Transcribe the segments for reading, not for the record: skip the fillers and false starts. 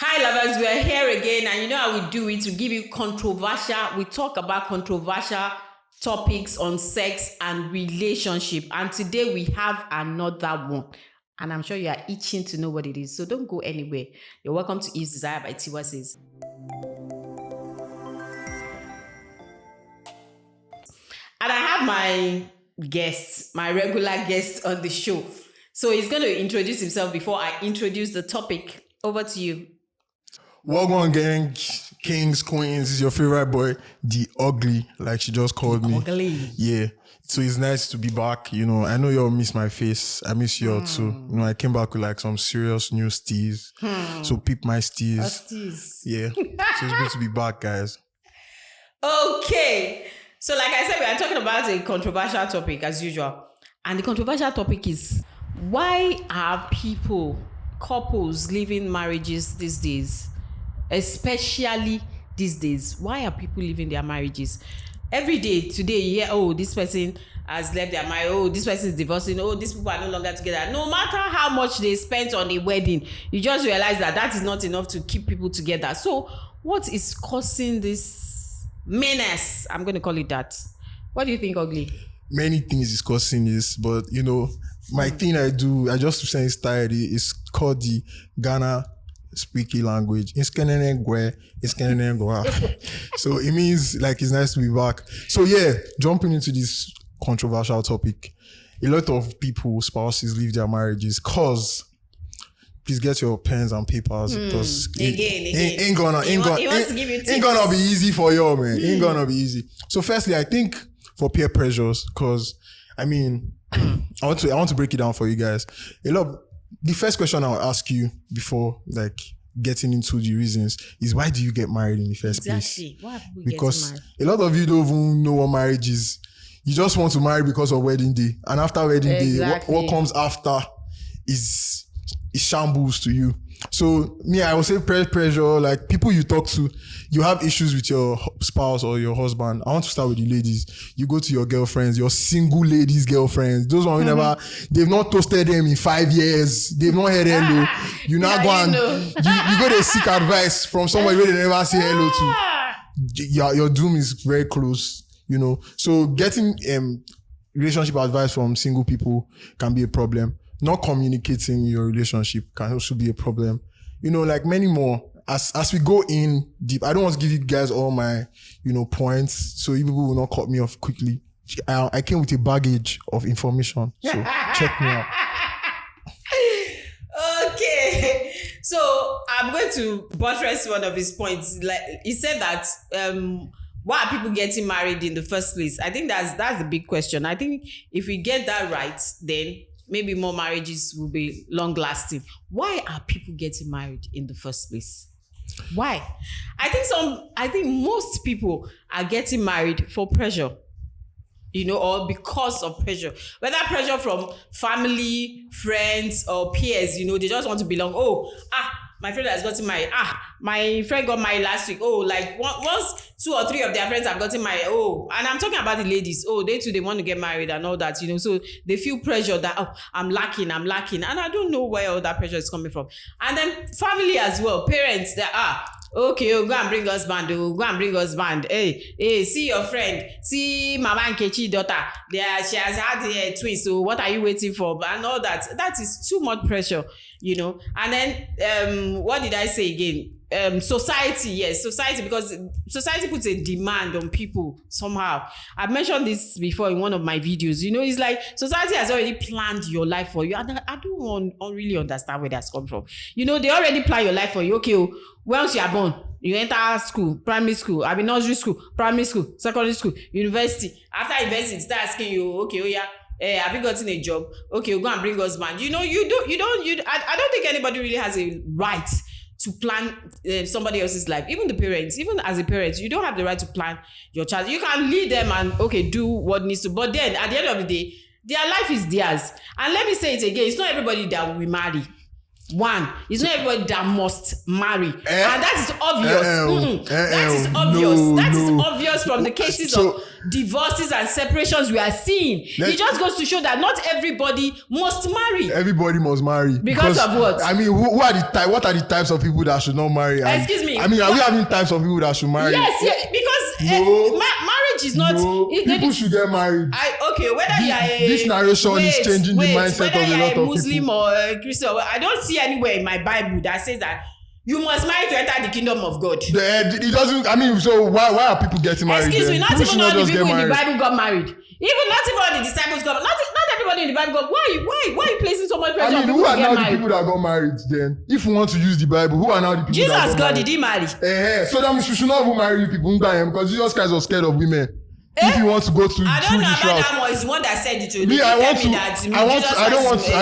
Hi lovers, we are here again, and you know how we do it. We give you we talk about controversial topics on sex and relationship. And today we have another one. And I'm sure you are itching to know what it is. So don't go anywhere. You're welcome to Eve's Desire by Tiwa Says. And I have my guest, my regular guest on the show. So he's going to introduce himself before I introduce the topic. Over to you. Welcome, gang, kings, queens. This is your favorite boy, the ugly, like she just called me. Ugly. Yeah. So it's nice to be back. You know, I know y'all miss my face. I miss y'all too. You know, I came back with like some serious new steez. So peep my steez. Yeah. So it's good to be back, guys. Okay. So like I said, we are talking about a controversial topic as usual. And the controversial topic is, why are couples leaving marriages these days? Especially these days. Why are people leaving their marriages? Every day, today, you hear, oh, this person has left their marriage. Oh, this person is divorcing. Oh, these people are no longer together. No matter how much they spent on a wedding, you just realize that is not enough to keep people together. So what is causing this menace? I'm going to call it that. What do you think, Ugly? Many things is causing this, but you know, my thing I just started, it's called the Ghana speaking language. So it means like it's nice to be back. So yeah, jumping into this controversial topic, a lot of people, spouses leave their marriages cause, please get your pens and papers because ain't gonna be easy for y'all, man. Ain't gonna be easy. So firstly, I think for peer pressures, cause I mean, I want to break it down for you guys. The first question I'll ask you before like getting into the reasons is, why do you get married in the first place? Why are people because getting married? A lot of you don't even know what marriage is. You just want to marry because of wedding day, and after wedding day, what comes after is shambles to you. So me, I would say pressure, like people you talk to, you have issues with your spouse or your husband. I want to start with the ladies. You go to your girlfriends, your single ladies' girlfriends, those ones who they've not toasted them in 5 years, they've not heard hello. You now go and you go to seek advice from somebody where they never say hello to. Your doom is very close, you know. So getting relationship advice from single people can be a problem. Not communicating your relationship can also be a problem. You know, like many more. As we go in deep, I don't want to give you guys all my, points, so you people will not cut me off quickly. I came with a baggage of information, so check me out. Okay, so I'm going to buttress one of his points. Like he said that, why are people getting married in the first place? I think that's the big question. I think if we get that right, then maybe more marriages will be long lasting. Why are people getting married in the first place? Why? I think most people are getting married for pressure, or because of pressure. Whether pressure from family, friends, or peers, they just want to belong. My friend has gotten married. My friend got married last week. Like once 2 or 3 of their friends have gotten married. And I'm talking about the ladies. They too, they want to get married and all that, So they feel pressure that, I'm lacking. And I don't know where all that pressure is coming from. And then family as well, parents that okay, go and bring husband. Go and bring husband. Hey, see your friend. See Mama Nkechi daughter. She has had twins. So what are you waiting for? And all that. That is too much pressure, And then, what did I say again? Society, yes, society, because society puts a demand on people somehow. I've mentioned this before in one of my videos. It's like society has already planned your life for you. And I don't really understand where that's come from. They already plan your life for you. Okay, once you are born, you enter school, primary school, nursery school, primary school, secondary school, university. After university, they start asking you, okay, have you gotten a job? Okay, go and bring husband. I don't think anybody really has a right to plan somebody else's life. Even the parents, even as a parent, you don't have the right to plan your child. You can lead them and do what needs to, but then at the end of the day, their life is theirs. And let me say it again, it's not everybody that we marry. One, it's not everybody that must marry, and that is obvious. That is obvious. That is obvious from the cases of divorces and separations we are seeing. It just goes to show that not everybody must marry. Everybody must marry because of what? I mean, what are the types of people that should not marry? Excuse me. I mean, are we having types of people that should marry? Yes, because marriage is not. People should get married. Whether you are this narration is changing the mindset of a lot of people. Whether you are a Muslim or a Christian, I don't see anywhere in my Bible that says that you must marry to enter the kingdom of God. It doesn't. I mean, so why are people getting married? Excuse me, not even all the people in the Bible got married. Even not even all the disciples got. Not everybody in the Bible got. Why are you placing so much pressure on people to get married? Who are now the people that got married? Then, if we want to use the Bible, who are now the people Jesus that got God married? Did he marry? So that means we should not even marry people because Jesus Christ was scared of women. If you want to go through I don't know this about route. that one. It's the one that said it to me. I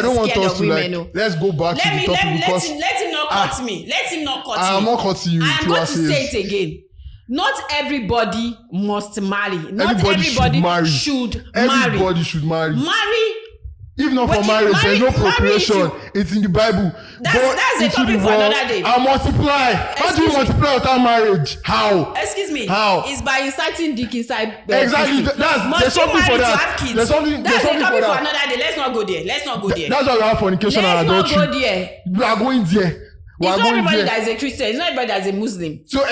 don't want us to let's go back to the topic because let him not cut me. Let him not cut me. I'm not cutting you. I'm going to say it again. Not everybody must marry. Not everybody should marry. Everybody should marry. Marry. If not for marriage, there's no procreation. It's in the Bible. That's a topic for another day. And multiply. How do you multiply without marriage? How? Excuse me. How? It's by inciting dick inside. Exactly. There's something for that. There's something for that. Another day. Let's not go there. That's why we have fornication and adultery. Let's not go there. We are going there. It's not everybody that is a Christian. It's not everybody that is a Muslim. So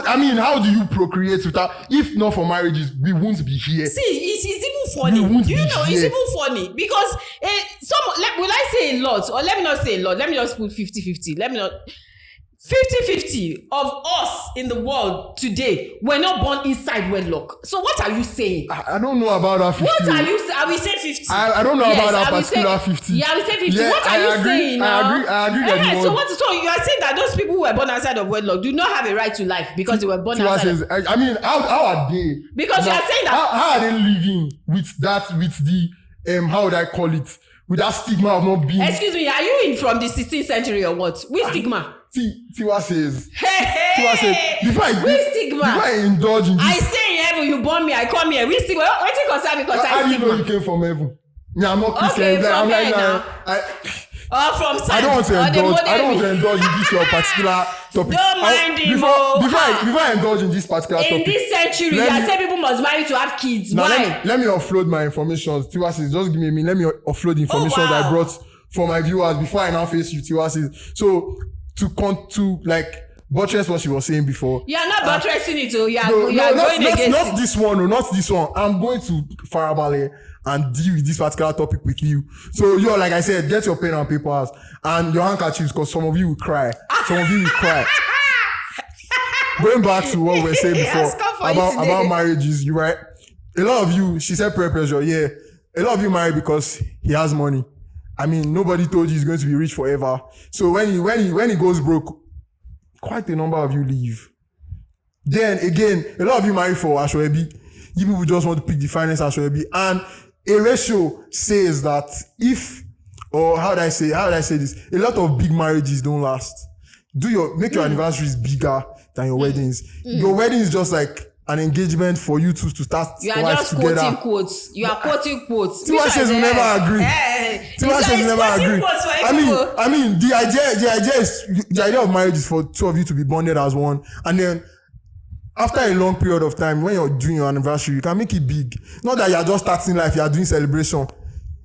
I mean, how do you procreate without? If not for marriages, we won't be here. See, it's even funny. Do you know? It's even funny because will I say a lot or let me not say a lot? Let me just put 50-50. Let me not. 50-50 of us in the world today were not born inside wedlock. So what are you saying? I don't know about that 50. What are you saying? I will say 50. I don't know about that particular 50. Yeah, I will say 50. Yeah, what are you saying now? I agree. So you are saying that those people who were born outside of wedlock do not have a right to life because they were born outside. I mean, how are they? Because you are saying that. How are they living with the how would I call it? With that stigma of not being. Excuse me, are you in from the 16th century or what? Which stigma? Tiwa says. Tiwa says. Before I indulge in this. I stay in heaven, you born me, I come here. Which stigma? What you concern me? How do you know you came from heaven? Yeah, I'm not Christian. Okay, from here now. From science. I don't want to indulge in this your particular topic. Don't mind him. Before I indulge in this particular topic. In this century, you are saying people must marry to have kids. Now, why? Let me offload my information. Tiwa says, just give me a minute. Let me offload the information that I brought for my viewers before I now face you. Tiwa says. So to like buttress what she was saying before. You are not buttressing it. You are going against it. Not this one. Not this one. I'm going to Farabale and deal with this particular topic with you. So like I said, get your pen and papers and your handkerchiefs because some of you will cry. Going back to what we were saying before about marriages, you right? A lot of you, she said peer pressure. Yeah, a lot of you marry because he has money. I mean, nobody told you he's going to be rich forever. So when he goes broke, quite a number of you leave. Then again, a lot of you marry for Ashwebi. You people just want to pick the finest Ashwebi. And a ratio says that how would I say this? A lot of big marriages don't last. Make your anniversaries bigger than your weddings. Your wedding is just like an engagement for you two to start life together. You are just quoting quotes. You are quoting quotes. Tiwa says we never agree. Tiwa says we never agree. I mean, the idea of marriage is for two of you to be bonded as one, and then after a long period of time, when you're doing your anniversary, you can make it big. Not that you're just starting life; you are doing celebration.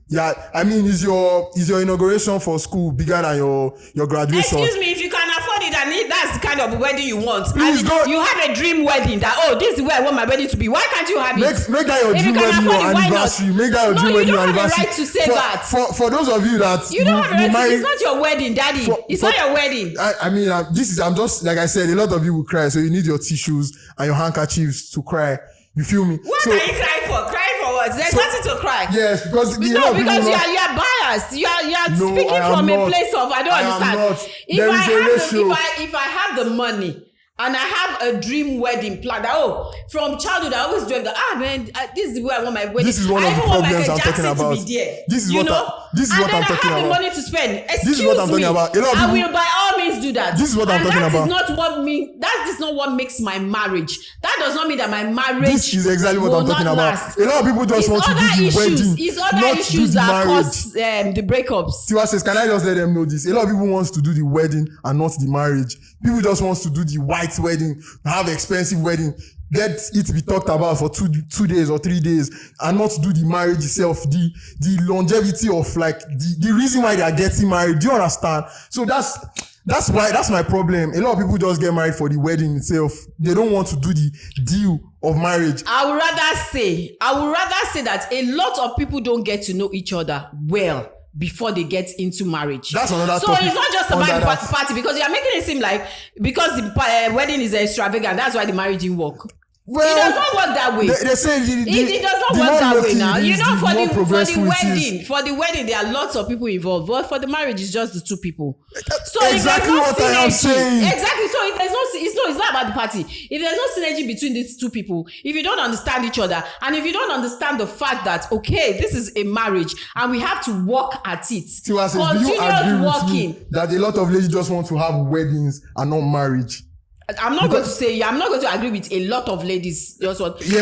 Yeah, I mean, is your inauguration for school bigger than your graduation? Excuse me, if you can afford it and that's the kind of wedding you want. You have a dream wedding that this is where I want my wedding to be. Why can't you have it? Make that your dream wedding your anniversary. Make that your dream wedding your anniversary. No, you don't have the right to say that. For those of you that you don't have the right to. It's not your wedding, Daddy. It's not your wedding. I mean, I'm just like I said. A lot of you will cry, so you need your tissues and your handkerchiefs to cry. You feel me? What are you crying for? Crying for what? There's nothing to cry. Yes, because you are biased. You are speaking from a place of I don't understand. If I have the money and I have a dream wedding plan. That from childhood I always dreamt that man, this is the way I want my wedding. This is one of the problems I'm talking about. This is what I'm talking about. And then I have the money to spend. Excuse this is what I'm talking about. I will by all means do that. This is what I'm talking about. That is not what makes my marriage. That does not mean that my marriage. This is exactly what I'm talking about. A lot of people just want to do the wedding, it's other issues that cause the breakups. Tiwa says, can I just let them know this? A lot of people wants to do the wedding and not the marriage. People just wants to do the white wedding, have expensive wedding, get it to be talked about for 2 days or 3 days, and not do the marriage itself, the longevity of like the reason why they are getting married. Do you understand? So that's my problem. A lot of people just get married for the wedding itself. They don't want to do the deal of marriage. I would rather say that a lot of people don't get to know each other well before they get into marriage. That's another so topic. It's not just about the party, because you are making it seem like because the wedding is extravagant, that's why the marriage didn't work. Well, it does not work that way. They say it does not work that way now. You know, for the wedding, there are lots of people involved, but for the marriage, it's just the two people. So exactly what I am saying. Exactly. So if there's it's not about the party. If there's no synergy between these two people, if you don't understand each other, and if you don't understand the fact that this is a marriage and we have to work at it. Tiwa says, do you agree with me that a lot of ladies just want to have weddings and not marriage? I'm not going to agree with a lot of ladies. Yes,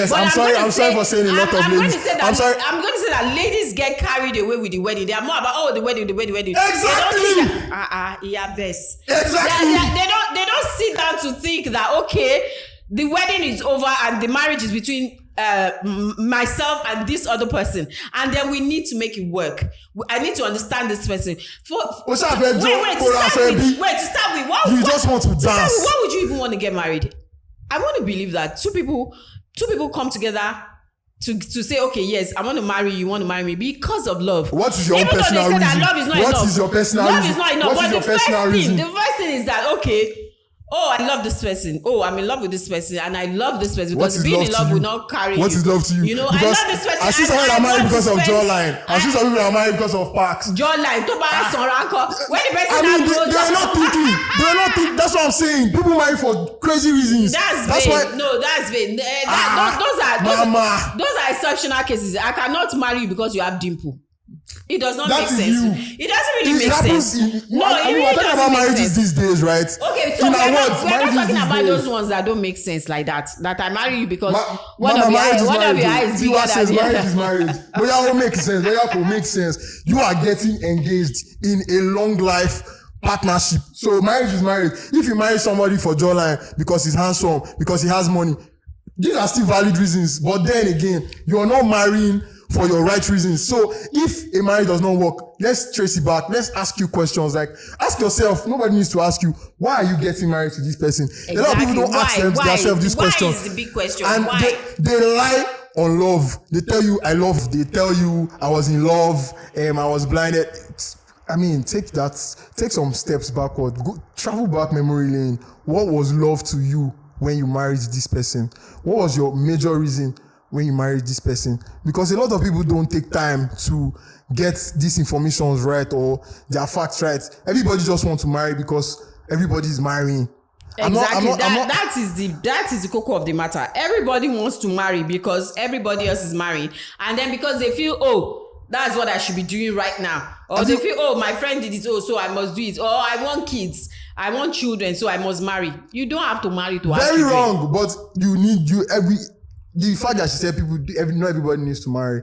but I'm sorry for saying a lot of ladies. I'm going to say that ladies get carried away with the wedding. They are more about the wedding. Exactly. Exactly. They don't sit down to think that the wedding is over and the marriage is between myself and this other person, and then we need to make it work. I need to understand this person. To start with, you just want to dance. Why would you even want to get married? I want to believe that two people come together to say, yes, I want to marry you, want to marry me because of love. What is your own personal reason? What is your personal reason? Love is not enough. But the first thing is that I love this person. I'm in love with this person, and I love this person because being in love will not carry you. What is love to you? You know, I love this person. I see someone that married because of jawline. I see some people that married because of parks. Jawline. When the person they are not thinking. They are not thinking. That's what I'm saying. People marry for crazy reasons. That's vain. No, that's vain. Those are exceptional cases. I cannot marry you because you have dimple. It does not make sense. It doesn't really make sense. We're talking about marriages these days, right? Okay, so we're not talking about those ones that don't make sense like that. That I marry you because one of your eyes is bigger than the other. Marriage is marriage. But that will make sense. That will make sense. You are getting engaged in a long life partnership. So marriage is marriage. If you marry somebody for jawline because he's handsome, because he has money, these are still valid reasons. But then again, you are not marrying for your right reasons. So if a marriage does not work, let's trace it back. Let's ask you questions. Like, ask yourself. Nobody needs to ask you, why are you getting married to this person? Exactly. A lot of people don't ask themselves this question. Why is the big question? And they lie on love. They tell you, I love. They tell you, I was in love. I was blinded. Take some steps backward. Go travel back memory lane. What was love to you when you married this person? What was your major reason when you marry this person? Because a lot of people don't take time to get these informations right or their facts right. Everybody just wants to marry because everybody is marrying. Exactly. That is the cocoa of the matter. Everybody wants to marry because everybody else is marrying, and then because they feel, that's what I should be doing right now, or they feel, my friend did it, so I must do it, or I want kids, I want children, so I must marry. You don't have to marry to have children. Very wrong, but the fact that she said not everybody needs to marry.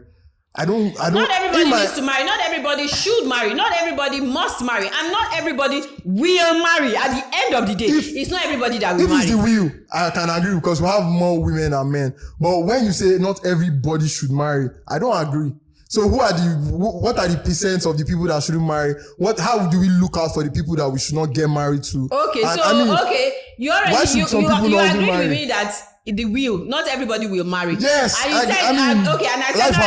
I don't. Not everybody needs to marry. Not everybody should marry. Not everybody must marry, and not everybody will marry. At the end of the day, it's not everybody that will marry. If it's the will, I can agree because we have more women than men. But when you say not everybody should marry, I don't agree. So what are the percents of the people that shouldn't marry? How do we look out for the people that we should not get married to? Okay, you agree with me that the will, not everybody will marry. Yes. And you said not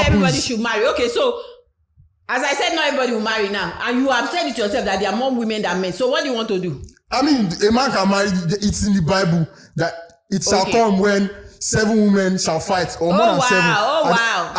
everybody should marry. Okay, so as I said, not everybody will marry now, and you have said it yourself that there are more women than men. So what do you want to do? A man can marry. It's in the Bible that it shall come when 7 women shall fight or more than 7. Wow.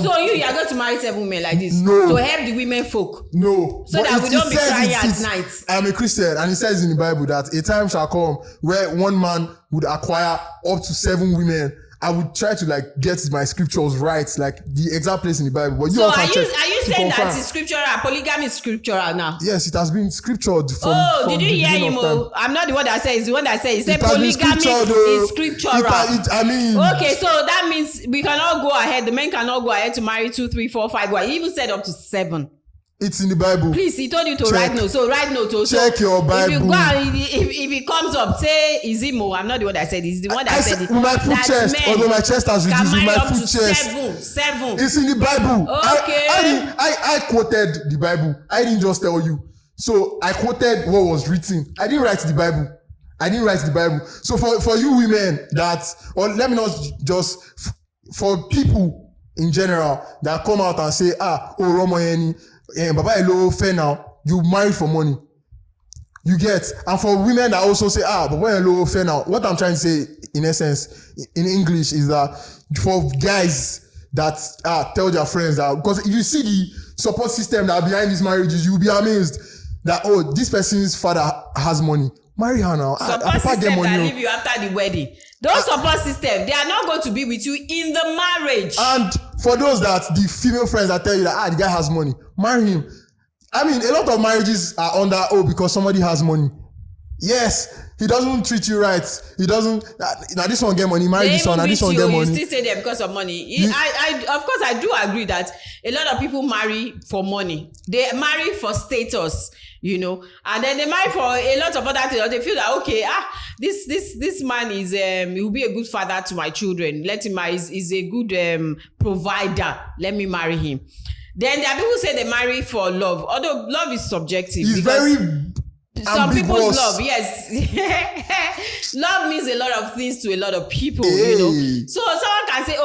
So you are going to marry 7 women like this? No. To help the women folk? No. So that we don't be crying at night. I'm a Christian, and it says in the Bible that a time shall come where one man would acquire up to 7 women. I would try to like get my scriptures right, like the exact place in the Bible. But so are you saying that it's scriptural? Polygamy is scriptural now? Yes, it has been scriptured from. Did you hear him? I'm not the one that says. It's the one that says. He said polygamy is scriptural. Okay, so that means we cannot go ahead. The men cannot go ahead to marry 2, 3, 4, 5. He even said up to 7. It's in the Bible. Please, he told you to write notes. So write notes. Check your Bible. If you go and if it comes up, say is it Mo? I'm not the one that said it. It's the one that said it. My full chest, although my chest has reduced, with my full chest. 7. It's in the Bible. Okay. I quoted the Bible. I didn't just tell you. So I quoted what was written. I didn't write the Bible. So for you women or let me not just for people in general that come out and say, Romoyeni. Baba Elo fair now, you marry for money. You get, and for women that also say, Baba Elo fair now. What I'm trying to say, in essence, in English, is that for guys that tell their friends that, because if you see the support system that are behind these marriages, you'll be amazed that this person's father has money. Marry her now. Support system that leave you after the wedding. Those support systems, they are not going to be with you in the marriage. And for those that the female friends that tell you that the guy has money, marry him. I mean, a lot of marriages are under because somebody has money. Yes, he doesn't treat you right. He doesn't. Now this one get money, marry this one. Now this one get money. You still stay there because of money. Of course, I do agree that a lot of people marry for money. They marry for status. And then they marry for a lot of other things. They feel that okay, this man is he will be a good father to my children. Let him marry. He's a good provider. Let me marry him. Then there are people who say they marry for love, although love is subjective. It's very some people's love, yes. Love means a lot of things to a lot of people, So someone can say,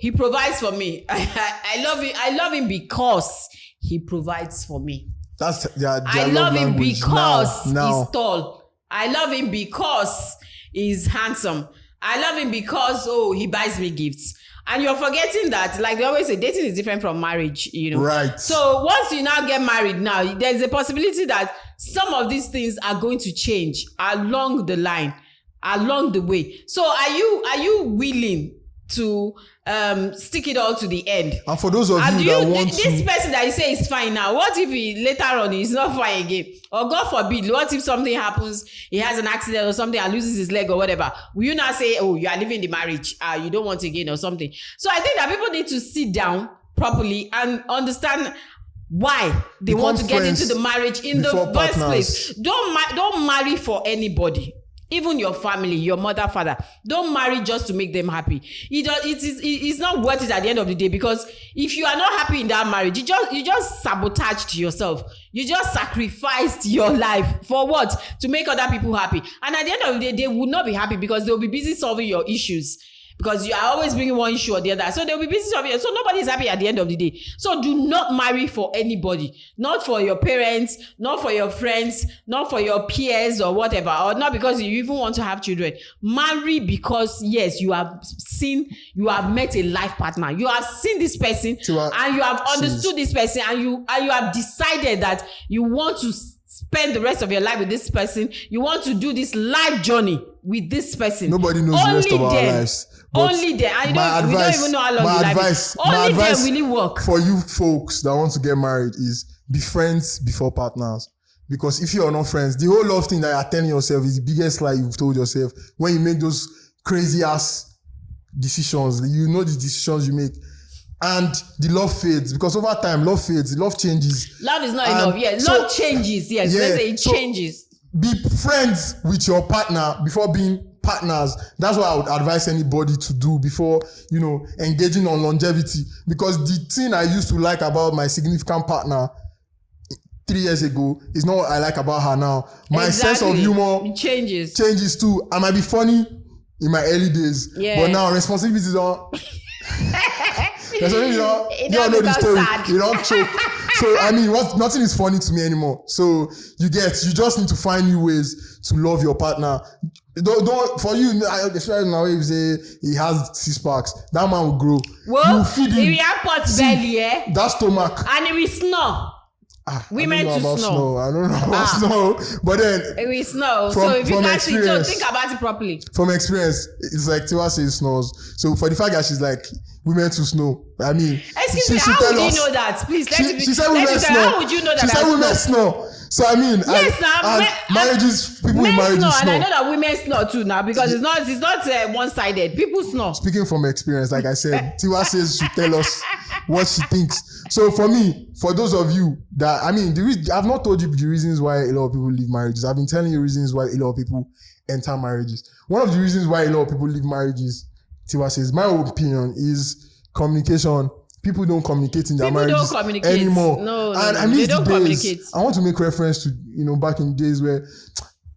he provides for me. I love him because he provides for me. That's their I love him because he's tall. I love him because he's handsome. I love him because he buys me gifts. And you're forgetting that, like they always say, dating is different from marriage, Right. So once you now get married now, there's a possibility that some of these things are going to change along the line, along the way. So are you willing to stick it all to the end? And for those of you that want this person that you say is fine now, what if he later on is not fine again? Or God forbid, what if something happens, he has an accident or something and loses his leg or whatever? Will you not say, you are leaving the marriage, you don't want again or something? So I think that people need to sit down properly and understand why they want to get into the marriage in the first place. Don't marry for anybody. Even your family, your mother, father, don't marry just to make them happy. It's not worth it at the end of the day, because if you are not happy in that marriage, you just sabotaged yourself. You just sacrificed your life for what? To make other people happy. And at the end of the day, they will not be happy because they'll be busy solving your issues. Because you are always bringing one issue or the other. So they'll be busy solving it. So nobody is happy at the end of the day. So do not marry for anybody. Not for your parents, not for your friends, not for your peers or whatever. Or not because you even want to have children. Marry because, yes, you have met a life partner. You have seen this person and you have understood this person, and you have decided that you want to spend the rest of your life with this person. You want to do this life journey with this person. Nobody knows the rest of our lives. Only then. And we don't even know how long the life is. Only then will it work. For you folks that want to get married is be friends before partners. Because if you are not friends, the whole love thing that you're telling yourself is the biggest lie you've told yourself. When you make those crazy ass decisions, the decisions you make. And the love fades, because over time, love fades, love changes. Love is not enough, yes. Love changes, yes. Let's say it changes. Be friends with your partner before being partners. That's what I would advise anybody to do before, engaging on longevity. Because the thing I used to like about my significant partner 3 years ago is not what I like about her now. My sense of humor changes too. I might be funny in my early days, but now responsibilities are... you don't know the story. Sad. You don't choke. So I mean, nothing is funny to me anymore. So you just need to find new ways to love your partner. Don't for you, especially now if you say he has 6 packs, that man will grow. Well, you feed him. If you have pot belly, that stomach, and he will snore. Women to snore. I don't know about snore, but then it will snore. So if you can't see, so think about it properly. From experience, it's like Tiwa Says snores. So for the fact that she's like women to snore, I mean, excuse me, how would you know that? Please, she said women snore. How would you know that? She said women snore. So I mean, marriages, people in marriages snore. And I know that women snore too now because it's not one-sided. People snore. Speaking from experience, like I said, Tiwa Says she tell us what she thinks. So for me, for those of you that, I mean, I've not told you the reasons why a lot of people leave marriages. I've been telling you reasons why a lot of people enter marriages. One of the reasons why a lot of people leave marriages, Tiwa Says, my opinion is communication. People don't communicate in their marriages anymore. No, they don't communicate. I want to make reference to, back in the days where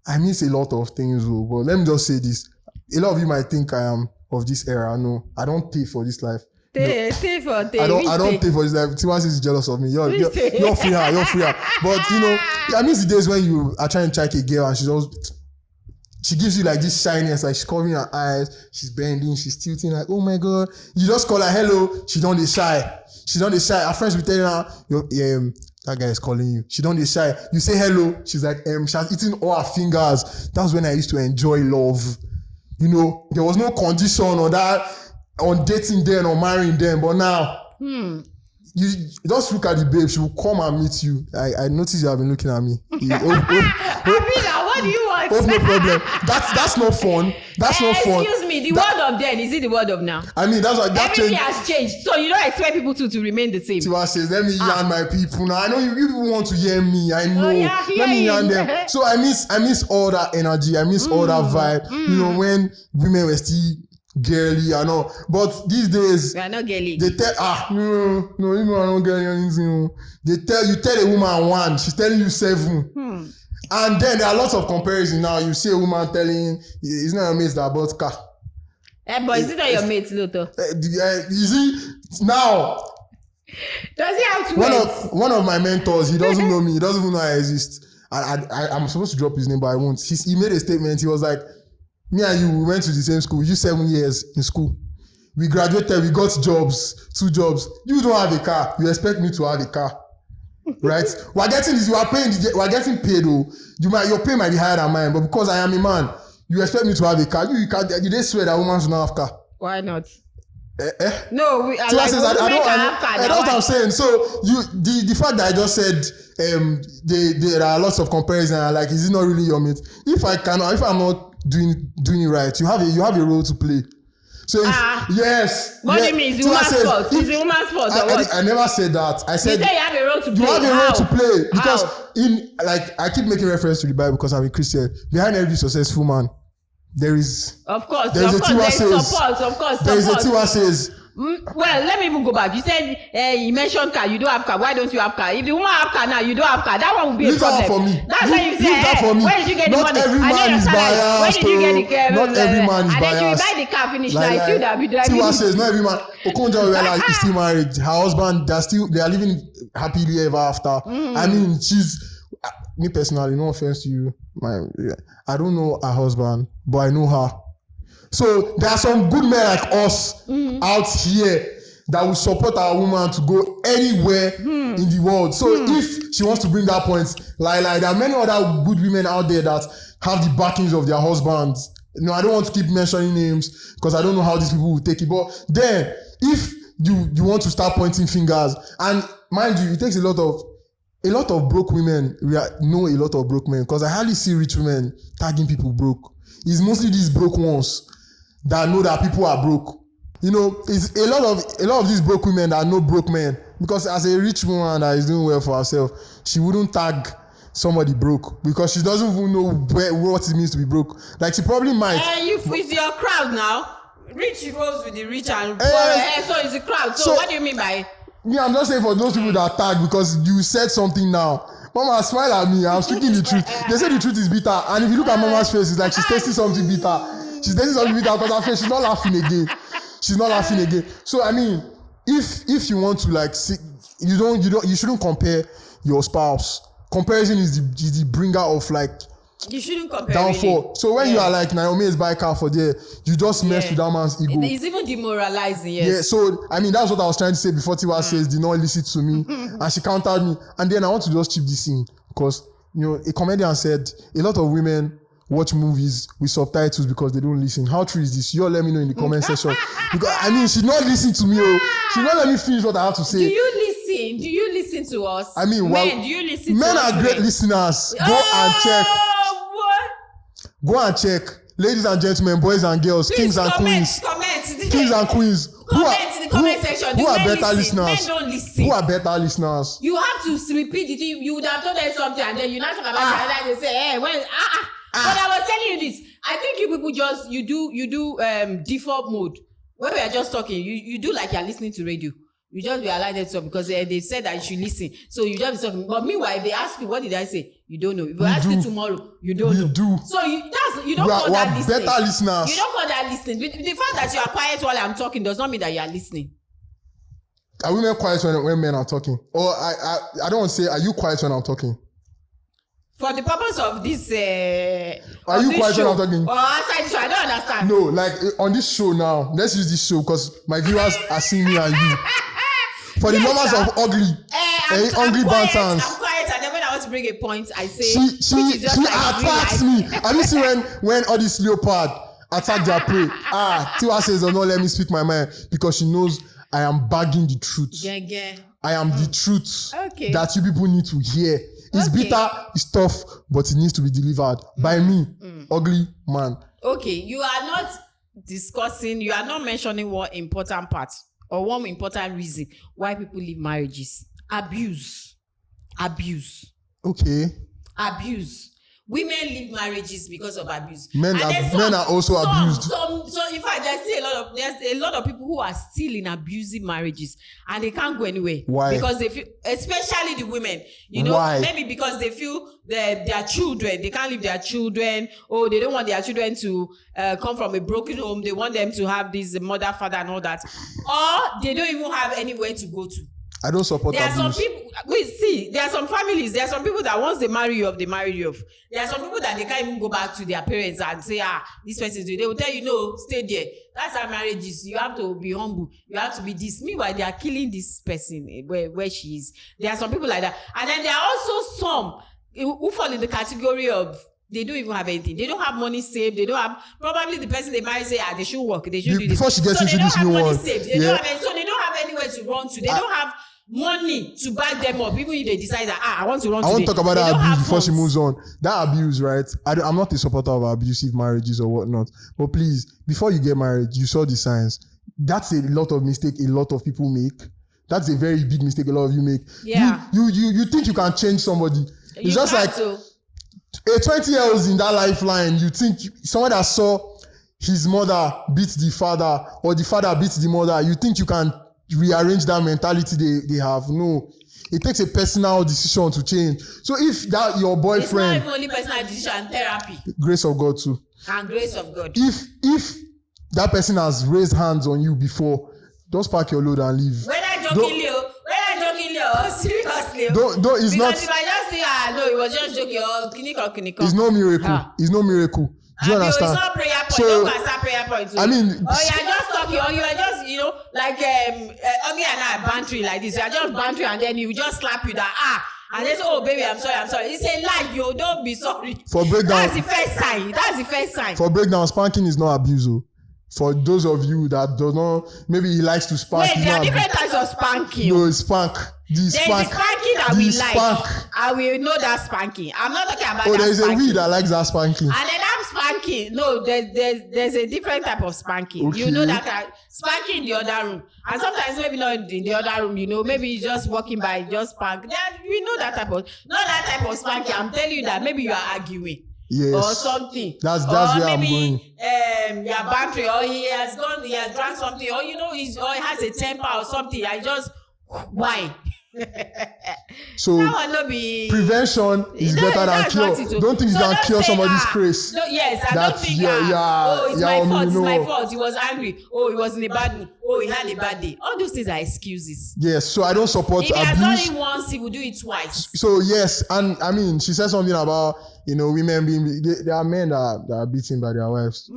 I miss a lot of things, but let me just say this. A lot of you might think I am of this era. No, I don't pay for this life. I don't pay for this life. Tiwa Says is jealous of me. You're free her. But I miss the days when you are trying to check a girl and she gives you like this shyness, like she's covering her eyes, she's bending, she's tilting, like, oh my god. You just call her hello, she don't dey shy. Her friends will tell her, that guy is calling you. She don't dey shy. You say hello, she's like, she's eating all her fingers. That's when I used to enjoy love. There was no condition on dating them or marrying them, but now you just look at the babe, she will come and meet you. I noticed you have been looking at me. What do you want? No problem. That's not fun. That's not fun. Excuse me, the word of then, is it the word of now? I mean, that's what everything has changed. So you don't expect people to remain the same. Tiwa Says, let me yarn my people now. I know you people want to hear me. I know. Let me yarn them. So I miss all that energy. I miss all that vibe. When women were still girly and all, but these days we are not girly. They tell no, you are not girly anything. You tell a woman 1, she's telling you 7. And then there are lots of comparison now. You see a woman telling, it's not your mate that bought car. But is it not your mate, Lotto? You see, now. Does he have to one of my mentors, he doesn't know me. He doesn't even know I exist. I'm supposed to drop his name, but I won't. He made a statement. He was like, me and you, we went to the same school. You 7 years in school. We graduated, we got jobs, 2 jobs. You don't have a car. You expect me to have a car. Right? We're getting paid though. Your pay might be higher than mine, but because I am a man, you expect me to have a car. You they swear that women should not have car. Why not? No, I don't what I'm saying. So the fact that I just said there are lots of comparison, like, is it not really your mate? If I'm not doing it right, you have a role to play. So yes. What do you mean? It's the woman's fault. It's the woman's fault. I never said that. I said you have a role to play. You have a role to play because I keep making reference to the Bible because I'm a Christian. Behind every successful man, there is a Tiwa Says. There is a Tiwa Says. Well, let me even go back. You said you mentioned car. You don't have car. Why don't you have car? If the woman have car now, you don't have car. That one will be a problem. Leave that for me. That's why you say, where did you get the money? Not every man is biased. Where did you get the car? Not every man is biased. And then you buy the car, finish now. You still that be driving. Tiwa Says, not every man. Okonjo is still married. Her husband, they are living happily ever after. I mean, me personally, no offense to you, I don't know her husband, but I know her. So there are some good men like us out here that will support our woman to go anywhere in the world. So if she wants to bring that point, like there are many other good women out there that have the backings of their husbands. I don't want to keep mentioning names because I don't know how these people will take it. But then if you want to start pointing fingers, and mind you, it takes a lot of broke women. We know a lot of broke men because I hardly see rich women tagging people broke. It's mostly these broke ones that know that people are broke. It's a lot of these broke women that know broke men, because as a rich woman that is doing well for herself, she wouldn't tag somebody broke because she doesn't even know what it means to be broke. Like, she probably might. It's your crowd now. Rich goes with the rich and poor. So it's a crowd. So what do you mean by it? I'm just saying for those people that tag, because you said something now. Mama, smile at me. I'm speaking the truth. They say the truth is bitter, and if you look at Mama's face, it's like she's tasting something bitter. She's tasting something bitter because her face, she's not laughing again. So I mean, if you want to you shouldn't compare your spouse. Comparison is the bringer of like you shouldn't compare downfall. Really. So when you are like Naomi is buy car for there, you just mess with that man's ego. It's even demoralizing. Yes. Yeah. So I mean that's what I was trying to say before Tiwa says did not listen to me, and she countered me. And then I want to just chip this in because a comedian said a lot of women watch movies with subtitles because they don't listen. How true is this? You all let me know in the comment section. Because I mean she's not listening to me. She not let me finish what I have to say. Do you listen to us? I mean, men, do you listen men to us? Men are great listeners. Go and check. What? Go and check. Ladies and gentlemen, boys and girls, Please kings and queens. Kings and queens. Comment in the comment section. Who are better listeners? Men don't listen. Who are better listeners? You have to repeat the thing. You would have told them something and then you not talk about it and then they say, hey, when But I was telling you this. I think you people just you do default mode. When we are just talking, you do like you're listening to radio. You just realize that because they said that you should listen. So you just be talking. But meanwhile, if they ask you, what did I say? You don't know. If I ask you tomorrow, you don't know. Do. So you don't call that listening. Better listeners. You don't call that listening. The fact that you are quiet while I'm talking does not mean that you are listening. Are women quiet when men are talking? Or I don't want to say, are you quiet when I'm talking? For the purpose of this are you quiet when I'm talking? Or outside the show, I don't understand. No, like on this show now, let's use this show because my viewers are seeing me and you. For the lovers of ugly bantams. I'm quiet, and then when I want to bring a point, I say she attacks me. Have you seen when all this leopard attack their prey? Tiwa says, "Oh no, let me speak my mind," because she knows I am bagging the truth. I am the truth that you people need to hear. It's bitter, it's tough, but it needs to be delivered by me, ugly man. Okay, you are not discussing, you are not mentioning one important part or one important reason why people leave marriages. Abuse. Okay. Abuse. Women leave marriages because of abuse. Men are also abused. So in fact, there's a lot of people who are still in abusive marriages and they can't go anywhere. Why? Because they feel, especially the women, Why? Maybe because they feel their children, they can't leave their children, or they don't want their children to come from a broken home. They want them to have this mother, father, and all that, or they don't even have anywhere to go to. I don't support abuse. There are some people, there are some families, there are some people that once they marry you off, they marry you off. There are some people that they can't even go back to their parents and say, this person is doing. They will tell you, no, stay there. That's how marriage is. You have to be humble. You have to be this. Meanwhile, they are killing this person where she is. There are some people like that. And then there are also some who fall in the category of they don't even have anything. They don't have money saved. They don't have, probably the person they marry say, they should work. They should do this. Before she gets into this new one. So they don't have anywhere to run to. They don't have money to back them up. Even if they decide that, I want to run today. I want to talk about that abuse before she moves on. That abuse, right? I'm not a supporter of abusive marriages or whatnot. But please, before you get married, you saw the signs. That's a lot of mistake a lot of people make. That's a very big mistake a lot of you make. Yeah. You think you can change somebody. It's just like a 20-year-old in that lifeline. You think someone that saw his mother beat the father or the father beats the mother, you think you can rearrange that mentality they have. No, it takes a personal decision to change. So if that your boyfriend, it's not even only personal decision, therapy, grace of God too, and grace of God. If that person has raised hands on you before, just pack your load and leave. Whether jokingly or seriously, don't it's because not. If I just say no, it was just joking or clinical. It's no miracle. It's no miracle. Do you understand? It's not prayer point. So, don't start prayer point. I mean, you're just talking, or you are just, like Ogi and I bantering like this. You are just bantering, and then you just slap you that and they say, oh baby, I'm sorry. It's a lie, yo. Don't be sorry. For breakdown, that's the first sign. For breakdown, spanking is not abuse. For those of you that do not, maybe he likes to spank. Wait, there are different types of spanking. No, it's spank. There's the spanking that we like. I will know that spanking. I'm not talking about that spanking. There's a we that likes that spanking. And then that spanking. No, there's a different type of spanking. Okay. You know that spanking in the other room. And sometimes maybe not in the other room, maybe you're just walking by, just spank. We know that type of, not that type of spanking. I'm telling you that maybe you are arguing. Yes. Or something. That's where I'm going. Your bantry, or he has drank something, or he has a temper or something. I just why? So prevention is better than cure. Don't think you can cure somebody's craze. Yes, I don't think it's my fault. He was angry. Oh, he was in a bad mood. Oh, he had a bad day. All those things are excuses. Yes, so I don't support abuse. If he has done it once, he will do it twice. So yes, and I mean, she said something about women being. There are men that are beaten by their wives.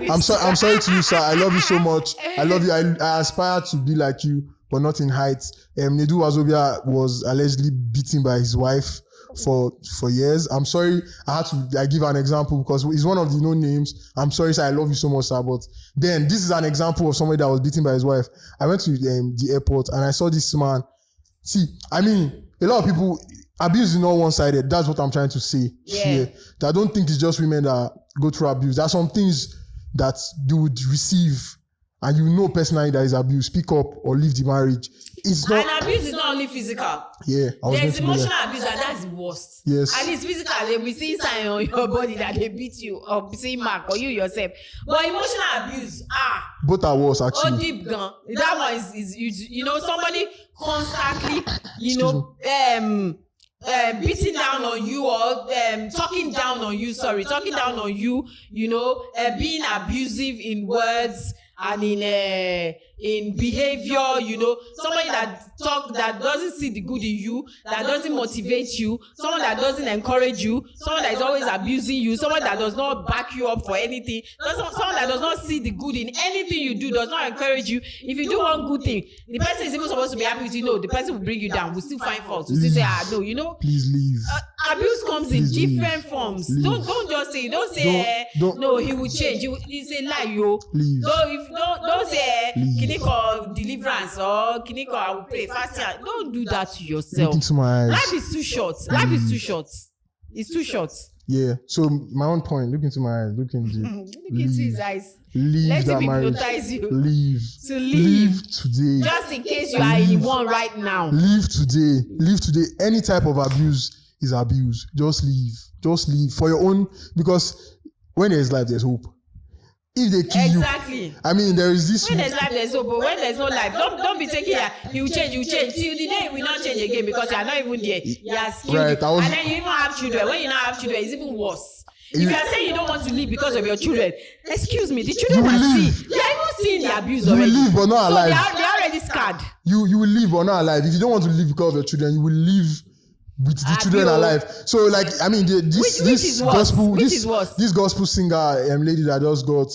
I'm sorry to you, sir. I love you so much. I love you. I aspire to be like you, but not in height. Nedu Wazobia was allegedly beaten by his wife for years. I'm sorry. I had to give an example because he's one of the known names. I'm sorry, sir. I love you so much, sir. But then this is an example of somebody that was beaten by his wife. I went to the airport and I saw this man. See, I mean, a lot of people. Abuse is not one-sided. That's what I'm trying to say here. I don't think it's just women that go through abuse. There are some things that you would receive and personally that is abuse. Speak up or leave the marriage. And abuse is not only physical. Yeah. There's emotional abuse and that's the worst. Yes. And it's physical. They will see sign on your body that they beat you or see mark or you yourself. But emotional abuse, both are worse actually. Oh, deep gun. That one is somebody constantly, beating down on you or talking down on you, being abusive in words and in behavior, somebody that doesn't see the good in you, that doesn't motivate you, someone that doesn't encourage you, someone that is always abusing you, someone that does not back you up for anything, someone that does not see the good in anything you do, does not encourage you. If you do one good thing, the person is even supposed to be happy with you. No, the person will bring you down, will still find faults, will still say, no, please leave. Abuse comes in different forms. Don't just say, no, he will change. It's a lie, yo. Leave. Don't say, Kiniko deliverance or Kiniko I will pray fasting. Don't do that to yourself. Look into my eyes. Life is too short. Life is too short. It's too short. Yeah. So my own point. Look into my eyes. Look into his eyes. Leave Let that him marriage. hypnotize you. Leave. To leave. Leave today. Just in case you are in one right now. Leave today. Leave today. Any type of abuse is abuse. Just leave. Just leave for your own. Because when there's life, there's hope. If they kill you, I mean, there is this. When there's life, there's hope. But when there's no life, don't be taking you change. Till the day we not change again because you are not even there. You are skilled. Right, and then you even have children. When you not have children, it's even worse. If you are saying you don't want to live because of your children, excuse me, the children are seeing. They are even seeing the abuse already. You will live but not alive. So they are already scarred. You will live but not alive. If you don't want to live because of your children, you will live with the children alive. So this gospel singer lady that just got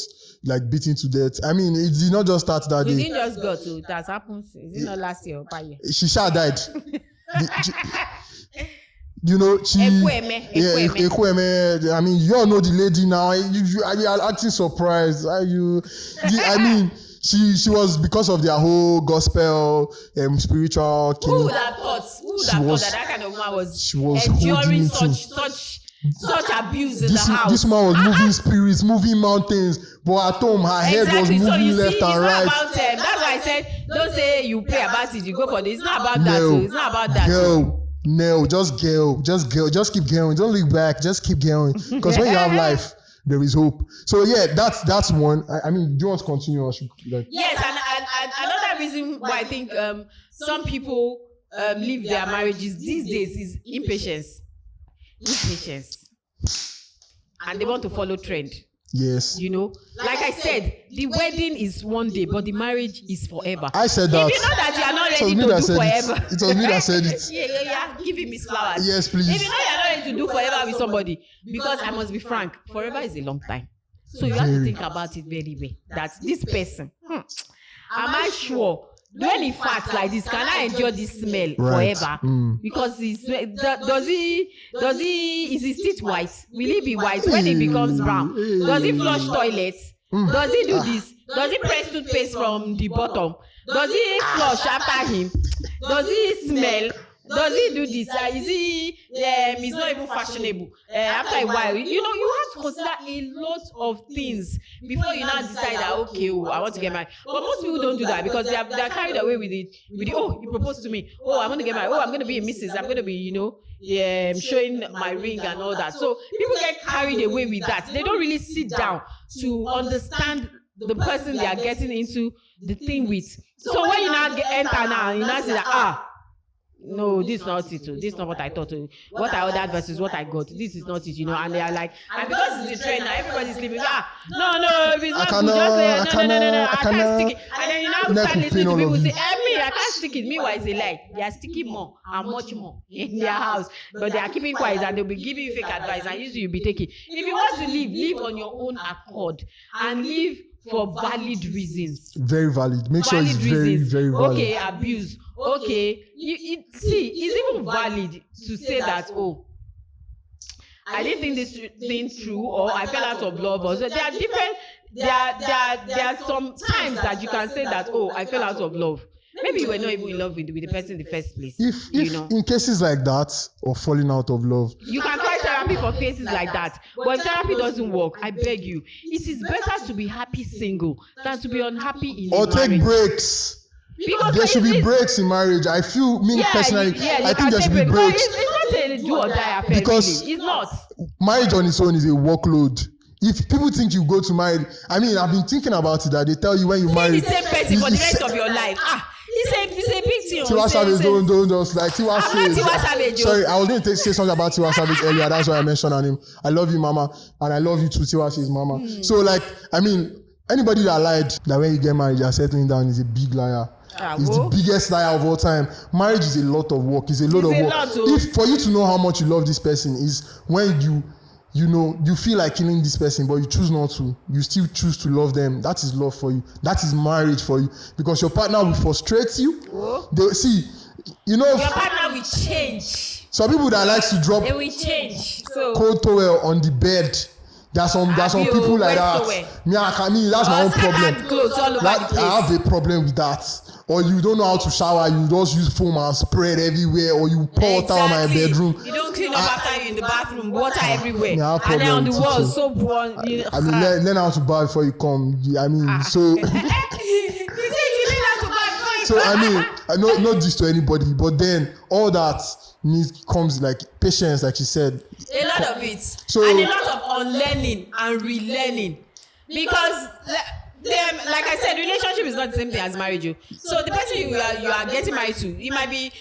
beaten to death. I mean, it did not just start that day. It didn't just go to. It has happened. Is it not last year or by year? She died. Ekweme. I mean, you all know the lady now. You are acting surprised. I mean, she was because of their whole gospel, spiritual. Who would have thought? That kind of woman was enduring such abuse in the house? This woman was moving spirits, moving mountains, but at home her head was moving left and right. That's why I said, don't say you pray about it, you go for this. It's not about that. It's not about that. No, just keep going. Don't look back. Just keep going. Because when you have life, there is hope. So yeah, that's one. I mean, do you want to continue? Yes, and another reason why I think some people leave their marriages these days is impatience, and they want to follow trend. Yes. Like I said, the wedding is one day, but the marriage is forever. I said that. If you know that you are not ready to do forever. It was me that said it. Yeah. Give him his flowers. Yes, please. If you know you are not ready to do forever with somebody, because I must be frank, forever is a long time. So you have to think about it very well. That this person, am I sure? When he farts like this, can I endure this smell forever? Because does he is his teeth white? Will he be white when he becomes brown? Does he flush toilets? Does he do this? Does he press toothpaste from the bottom? Does he flush after him? Does he smell? Does he do this? Is he? He's not even fashionable. After a while, you have to consider a lot of things before you now decide that I want to get married. But most people don't do that because they are carried away with it. Oh, you proposed to me. Oh, I want to get married. Oh, I'm going to be a missus. I'm going to be, showing my ring and all that. So people get carried away with that. They don't really sit down to understand the person they are getting into the thing with. So when you now enter now, you now say that, no, this is not it. This is not what I thought. What I ordered versus what I got. This is not it, and they are like, and because it's the trend now, everybody's sleeping. No, if it's not good, just say, no, I can't stick it. And then you now start listening to people say, me, I can't stick it. Meanwhile, it's a lie. They are sticking more and much more in their house, but they are keeping quiet and they'll be giving you fake advice, and usually you'll be taking. If you want to live on your own accord and live for valid reasons. Very valid. Make sure it's very, very valid. Okay, abuse. Okay, it's even valid to say that, I didn't think this thing through, or I fell out of love, or so there are different. There are some times that you can say that, I fell out of love. Maybe you were not even in love with the person in the first place. If in cases like that, or falling out of love, you can try therapy for cases like that. But if therapy doesn't work, I beg you, it is better to be happy single than to be unhappy in a marriage. Or take breaks. Because there should be breaks in marriage. I feel, personally, I think there should be breaks. It's not a do or die affair, because really. It's not. Marriage on its own is a workload. If people think you go to marry, I've been thinking about it, that they tell you when you marry. The same person for the rest of your life. It's a big thing. Tiwa Savage, don't just like Tiwa Says. Sorry, I was going to say something about Tiwa Savage earlier. That's why I mentioned her name. I love you, mama, and I love you too, Tiwa Says mama. So anybody that lied that when you get married you're settling down is a big liar. It's the biggest liar of all time. Marriage is a lot of work. It's a lot of work. If for you to know how much you love this person is when you feel like killing this person, but you choose not to. You still choose to love them. That is love for you. That is marriage for you. Because your partner will frustrate you. Your partner will change. Some people that likes to drop cold towel on the bed. There's some people like that. That's my own problem. I have a problem with that. Or you don't know how to shower, you just use foam and spread everywhere, or you pour water on my bedroom. You don't clean up after you in the bathroom, water everywhere. And then on the walls, soap one. Learn how to bath before you come. Not this to anybody, but then all that comes like patience, like she said. A lot of it. And a lot of unlearning and relearning. Because like I said, relationship is not the same thing as marriage. So the person you are getting married to, he might be,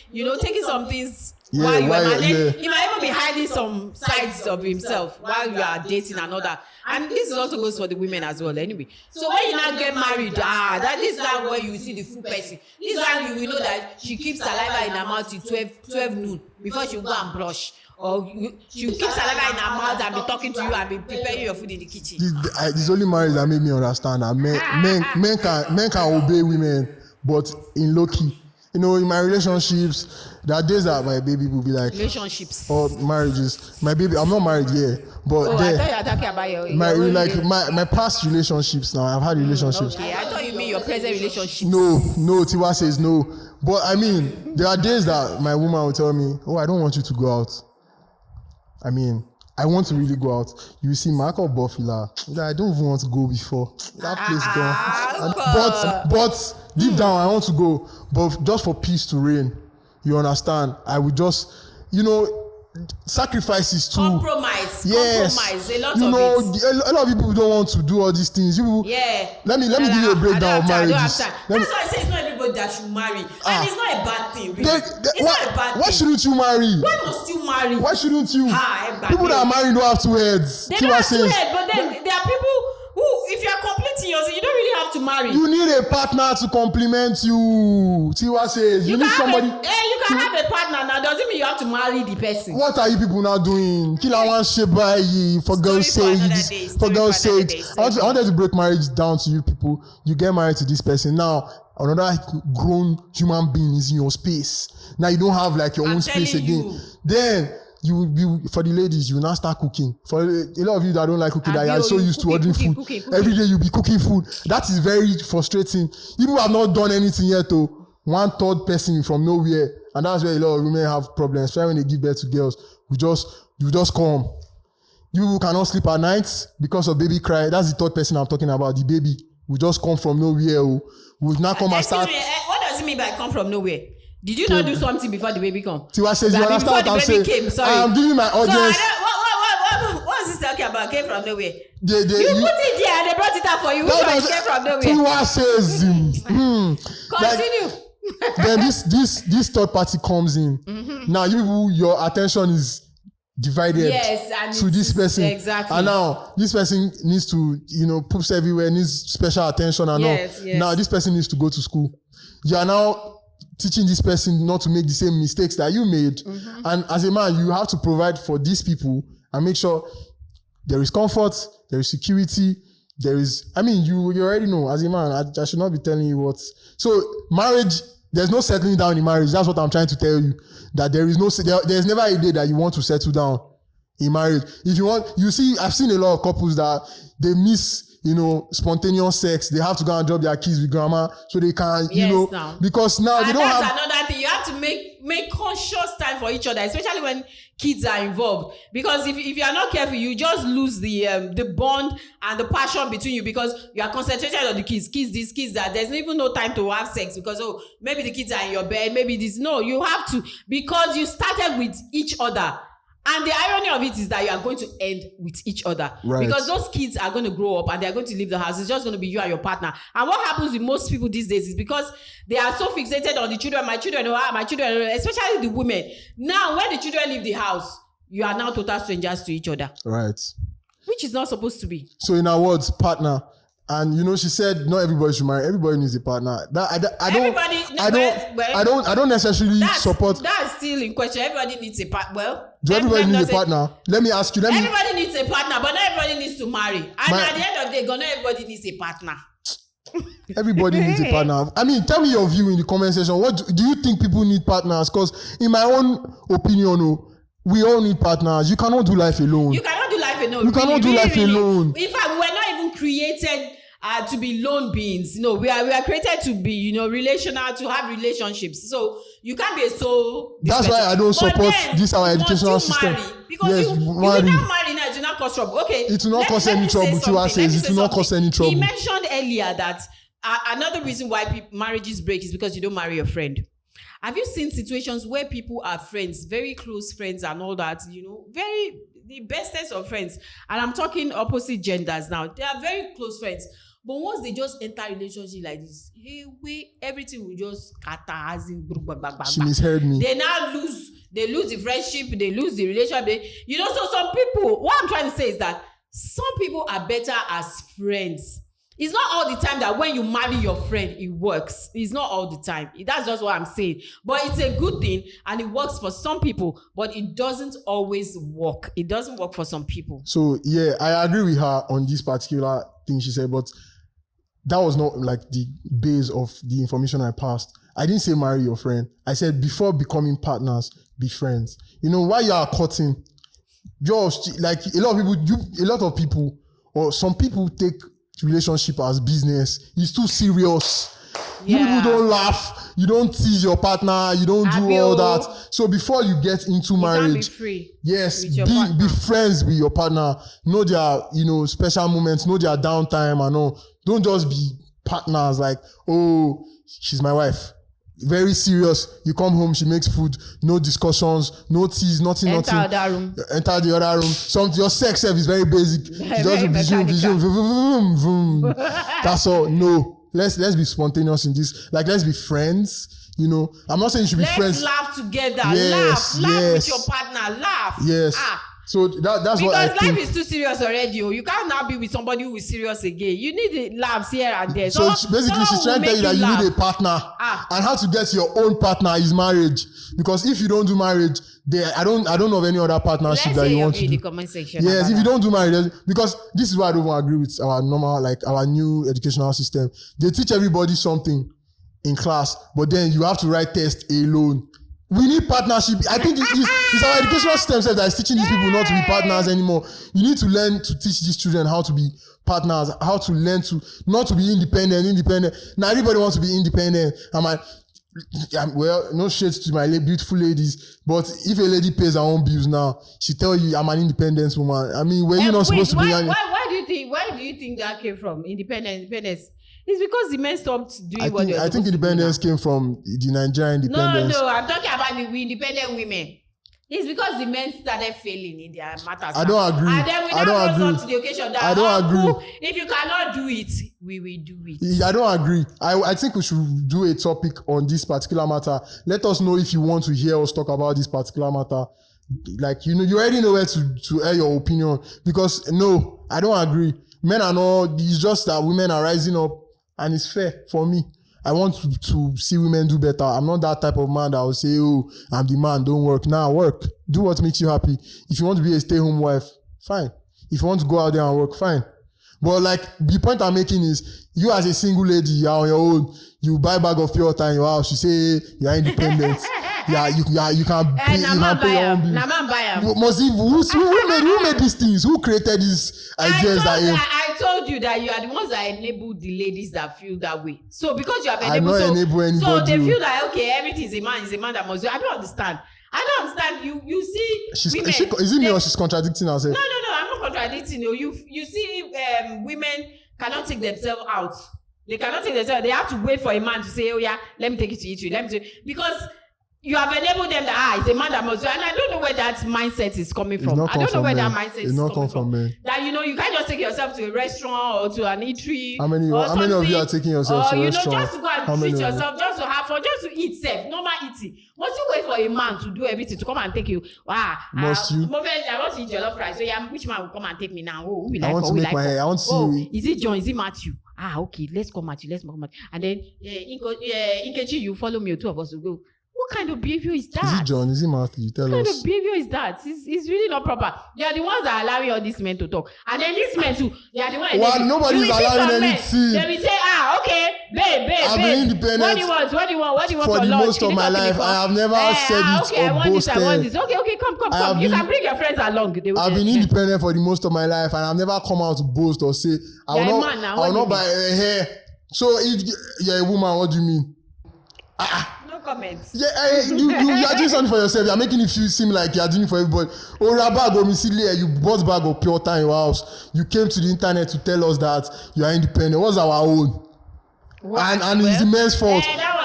taking some things while you are married. He might even be hiding some sides of himself while you are dating and all that. And this also goes for the women as well anyway. So when you now get married, this is not where you see the full person. This is how you will know that she keeps saliva in her mouth till 12 noon before she will go and brush. Or she will keep saliva in her mouth and be talking to you and be preparing your food in the kitchen. It's only marriage that made me understand that men can obey women, but in low key. In my relationships, there are days that my baby will be like relationships or marriages. My baby, I'm not married yet, but I thought you were talking about my past relationships. Now I've had relationships. Okay, I thought you mean your present relationship. No, Tiwa Says no. But there are days that my woman will tell me, I don't want you to go out. I want to really go out. You see, Michael Buffila, I don't even want to go before. That place gone. But deep down, I want to go. But just for peace to reign, you understand? I would just, sacrifices too. Compromise. A lot a lot of people don't want to do all these things. Let me give you a breakdown of marriages. That's why I say it's not everybody that should marry. And it's not a bad thing, really. It's not a bad thing. Why shouldn't you marry? Why must you marry? Why shouldn't you? People that are married don't have two heads. They don't have two heads, but then there are people who, if you are completing yours, you don't really have to marry. You need a partner to complement you. Tiwa Says you need somebody. You can have a partner now. Doesn't mean you have to marry the person. What are you people now doing? Killer one shape by you for girls' sake. For girls' sake. I wanted to break marriage down to you people. You get married to this person now. Another grown human being is in your space. Now you don't have like your own space again. Then you will be, for the ladies, you will now start cooking. For a lot of you that don't like cooking, that are so used to ordering food. Cooking. Every day you'll be cooking food. That is very frustrating. People have not done anything yet though. One third person from nowhere. And that's where a lot of women have problems. Especially when they give birth to girls. You just come. You cannot sleep at night because of baby cry. That's the third person I'm talking about. The baby will just come from nowhere. Will now come and start. What does it mean by come from nowhere? Did you not do something before the baby come? Tiwa Says you understand what I'm saying? I'm giving my audience. What is this talking about? about came from nowhere. You put it there and they brought it out for you. Which one came from nowhere? Tiwa Says. Continue. Then this third party comes in. Now your attention is divided to this person. Exactly. And now this person needs to, poops everywhere, needs special attention and all. Now this person needs to go to school. You are now teaching this person not to make the same mistakes that you made. And as a man, you have to provide for these people and make sure there is comfort, there is security, there is, you already know, as a man, I should not be telling you what. So marriage, there's no settling down in marriage. That's what I'm trying to tell you. That there's never a day that you want to settle down in marriage. If you want, I've seen a lot of couples that they miss, spontaneous sex. They have to go and drop their kids with grandma so they can, because now they don't have. That's another thing. You have to make conscious time for each other, especially when kids are involved. Because if you are not careful, you just lose the bond and the passion between you because you are concentrated on the kids. Kids this, kids that. There's even no time to have sex because maybe the kids are in your bed, maybe this. No, you have to, because you started with each other. And the irony of it is that you are going to end with each other. Right. Because those kids are going to grow up and they are going to leave the house. It's just going to be you and your partner. And what happens with most people these days is because they are so fixated on the children, my children, especially the women. Now, when the children leave the house, you are now total strangers to each other. Right. Which is not supposed to be. So in our words, partner. And she said not everybody should marry. Everybody needs a partner. I don't necessarily support. That's still in question. Everybody needs a partner. Well, do everybody need a partner? Let me ask you. Everybody needs a partner, but not everybody needs to marry. And at the end of the day, not everybody needs a partner. Everybody needs a partner. Tell me your view in the comment section. What do you think people need partners? Because in my own opinion, we all need partners. You cannot do life alone. You cannot do life alone. You cannot do life alone. In fact, we were not even created to be lone beings. We are created to be, relational, to have relationships. So you can't be a soul. That's why I don't support this our educational system. Because you not marry now, it will not cause trouble. Okay. It will not cause any trouble. Tiwa says it will not cause any trouble. He mentioned earlier that another reason why marriages break is because you don't marry your friend. Have you seen situations where people are friends, very close friends and all that, the bestest of friends? And I'm talking opposite genders now. They are very close friends. But once they just enter a relationship like this, everything will just scatter as in. She misheard me. They now lose the friendship, they lose the relationship. So some people, what I'm trying to say is that some people are better as friends. It's not all the time that when you marry your friend, it works. It's not all the time. That's just what I'm saying. But it's a good thing and it works for some people, but it doesn't always work. It doesn't work for some people. So, I agree with her on this particular thing she said, but that was not like the base of the information I passed. I didn't say marry your friend. I said before becoming partners, be friends. While you are courting, just like a lot of people, or some people take relationship as business. It's too serious. You people don't laugh. You don't tease your partner. You don't do all that. So before you get into marriage, be free. Yes, be friends with your partner. Know their special moments. Know their downtime and all. Don't just be partners like, oh, she's my wife. Very serious. You come home, she makes food. No discussions, no tease, nothing. Enter the other room. Your sex serve is very basic. Vision. That's all. No, let's be spontaneous in this. Like, let's be friends. I'm not saying you should be friends. Let's laugh together. Laugh with your partner. Laugh. Yes. So that's what I think. Because life is too serious already. You can't now be with somebody who is serious again. You need laughs here and there. So basically, she's trying to tell you that you need a partner. And how to get your own partner is marriage. Because if you don't do marriage, I don't know of any other partnership that you want to do. The comment section. Yes, if you don't do marriage, because this is why I don't agree with our normal, our new educational system. They teach everybody something in class, but then you have to write test alone. We need partnership. I think it's our educational system that is teaching these people not to be partners anymore. You need to learn to teach these children how to be partners, how to learn to not to be independent. Now everybody wants to be independent. Well, no shade to my beautiful ladies, but if a lady pays her own bills now, she tell you I'm an independent woman. Were you not supposed to be? Why do you think that came from independence? It's because the men stopped doing what they were. I think independence came from the Nigerian independence. No, I'm talking about the independent women. It's because the men started failing in their matters. I don't agree. And then we now rose up to the occasion that I don't agree. If you cannot do it, we will do it. I don't agree. I think we should do a topic on this particular matter. Let us know if you want to hear us talk about this particular matter. Like, you already know where to air your opinion. Because no, I don't agree. Men are not, it's just that women are rising up and it's fair for me. I want to see women do better. I'm not that type of man that will say, oh, I'm the man, don't work. Nah, work. Do what makes you happy. If you want to be a stay-home wife, fine. If you want to go out there and work, fine. But like, the point I'm making is, you as a single lady, you're on your own, you buy a bag of pure water in your house, you say you're independent. You can pay your own bills. Who made these things? Who created these ideas I told you that you are the ones that enabled the ladies that feel that way. So because you have enabled, so they feel like, okay, everything is a man that must do. I don't understand. You see, women, is it me or she's contradicting herself? No, I'm not contradicting you. You see, women cannot take themselves out. They cannot take themselves. They have to wait for a man to say, oh yeah, let me take it to eat. Because you have enabled them that it's a man that must do, and I don't know where that mindset is coming from. I don't know where that mindset is coming from. That you can't just take yourself to a restaurant or to an eatery. How many of you are taking yourself to a restaurant? Just to go and treat yourself, just to have fun, just to eat safe, normal eating. Must you wait for a man to do everything to come and take you? Must you? I want to eat jollof rice. So yeah, which man will come and take me now? Oh, I want to make my hair. I want to see. Is it John? Is it Matthew? Okay, let's go Matthew. And then Nkechi, you follow me. 2 of us will go. What kind of behavior is that? Is it John? Is it Matthew? Tell us. What kind of behavior is that? It's really not proper. They are the ones that are allowing all these men to talk. And then these men too, they are the ones. Nobody's allowing anything. They will say, okay, babe. I've been independent. What do you want for the most of my life. I have never said it or boasted. I want this. Okay, come. You can bring your friends along. I've been independent for the most of my life, and I've never come out to boast or say, I will not buy hair. So if you're a woman, what do you mean? Comments. You are doing something for yourself. You're making it seem like you're doing it for everybody. You bought a bag of pure water in your house. You came to the internet to tell us that you are independent. What's our own? And it's the men's fault. That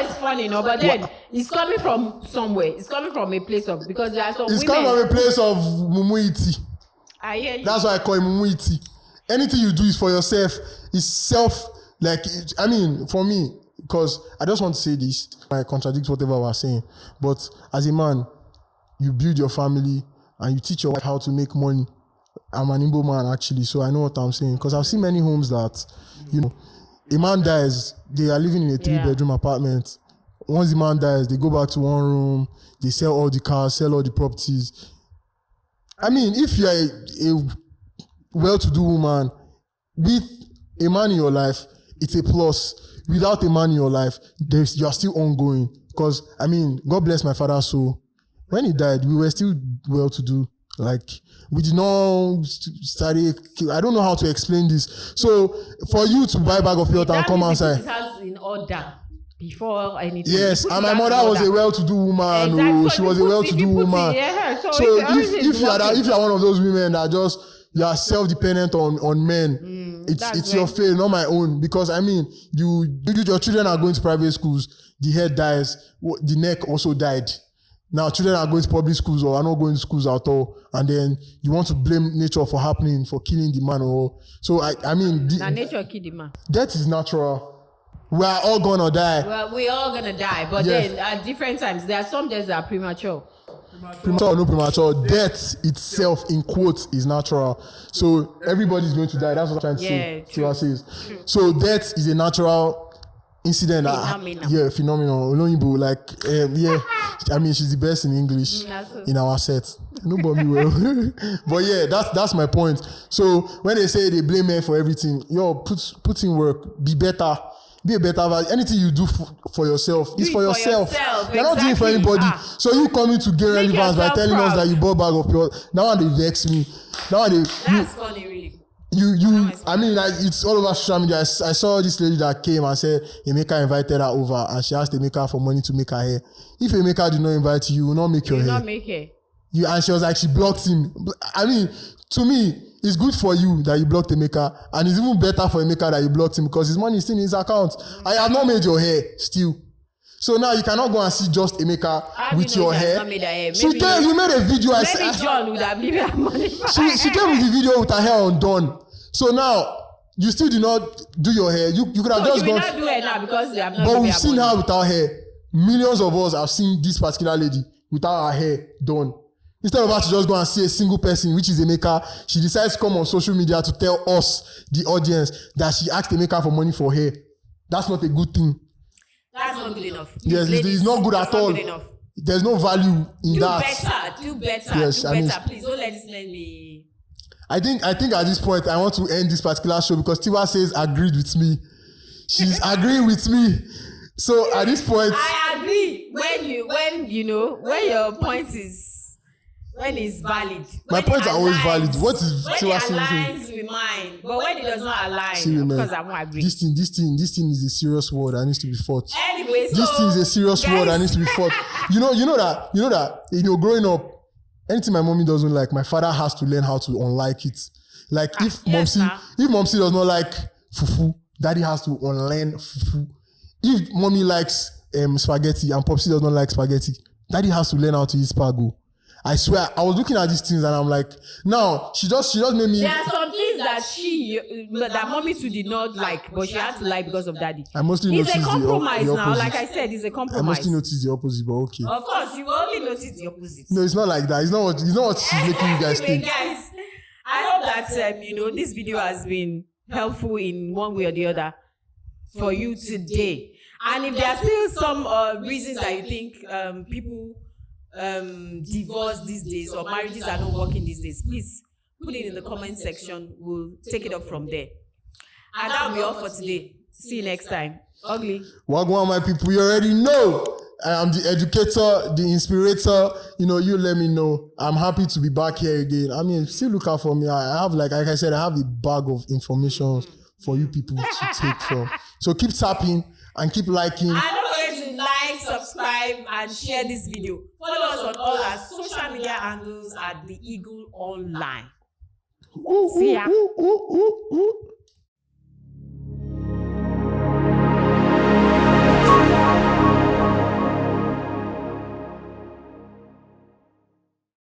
was funny, but then it's coming from somewhere. It's coming from a place of, because there are some women. It's coming from a place of mumuiti. I hear you. That's why I call it mumuiti. Anything you do is for yourself. It's self, for me, because I just want to say this, I contradict whatever I was saying, but as a man, you build your family and you teach your wife how to make money. I'm an Igbo man actually, so I know what I'm saying, because I've seen many homes that, a man dies, they are living in a 3-bedroom apartment. Once the man dies, they go back to one room, they sell all the cars, sell all the properties. If you're a well-to-do woman, with a man in your life, it's a plus. Without a man in your life, you are still ongoing. Because, God bless my father's soul. When he died, we were still well-to-do. We did not study. I don't know how to explain this. So, for you to buy a bag of pure water and come outside. It has in order before anything. Yes, and my mother was a well-to-do woman. Exactly. She was a well-to-do woman. So if you are one of those women that you are self-dependent on men, it's your fail, not my own. Because your children are going to private schools, the head dies, the neck also died. Now children are going to public schools or are not going to schools at all, and then you want to blame nature for killing the man nature kill the man. Death is natural. We are all gonna die. Well, we're all gonna die, but then at different times, there are some deaths that are premature. Premature or no premature, death itself, in quotes, is natural. So everybody's going to die. That's what I'm trying to say. Tiwa Says. So death is a natural incident. Phenomenal. She's the best in English in our set. Nobody will. But that's my point. So when they say they blame men for everything, put in work, be better. Be a better version. Anything you do for yourself is for yourself. You're not doing it for anybody. So you coming to gain relevance by telling us that you bought a bag of pure. Now they vex me. That's funny, really. It's all over social media. I saw this lady that came and said Emeka invited her over and she asked Emeka for money to make her hair. If Emeka did not invite you, you will not make your hair. You will not make hair. And she was like, she blocked him. To me, it's good for you that you blocked Emeka, and it's even better for Emeka that you blocked him because his money is still in his account. I have not made your hair still. So now you cannot go and see just Emeka with your hair. She maybe came, you made a video. Maybe John would have given her money. She came with the video with her hair undone. So now you still did not do your hair. You could have just gone. You will not do it now because they have not. But we've seen her without hair. Millions of us have seen this particular lady without her hair done. Instead of her to just go and see a single person, which is Emeka, she decides to come on social media to tell us, the audience, that she asked Emeka for money for hair. That's not a good thing. That's not good enough. Yes, it's not good at all. There's no value in that. Do better. Yes, do better. Please don't let this man be. I think at this point I want to end this particular show because Tiwa Says agreed with me. She's agreeing with me. So at this point, I agree when your point is. When it's valid. My points are always valid. What is Tiwa saying? When it aligns with mine, but when it does not align, because I won't agree. This thing is a serious word that needs to be fought. Anyway, this thing is a serious word that needs to be fought. You know that growing up, anything my mommy doesn't like, my father has to learn how to unlike it. Like if momsy does not like fufu, daddy has to unlearn fufu. If mommy likes spaghetti and popsy does not like spaghetti, daddy has to learn how to eat spago. I swear, I was looking at these things and I'm like, now she just made me. There are some things that mommy too did not like, but she had to like because of daddy. I mostly noticed it's a compromise the now. Like I said, it's a compromise. I mostly noticed the opposite, but okay. Of course, you only notice the opposite. No, it's not like that. It's not what she's making you guys think. Guys, I hope that this video has been helpful in one way or the other for you today. And if there are still some reasons that you think people divorce these days or marriages are not working these days, please put it in the comment section. We'll take it up from there. And that will be all for today. See you next time. Ugly. Wagwan, my people, you already know. I am the educator, the inspirator. You let me know. I'm happy to be back here again. I mean, still look out for me. I have, like I said, I have a bag of information for you people to take from. So keep tapping and keep liking. And don't forget to like, subscribe, and share this video. Follow us on all our social media handles at The Eagle Online. See ya.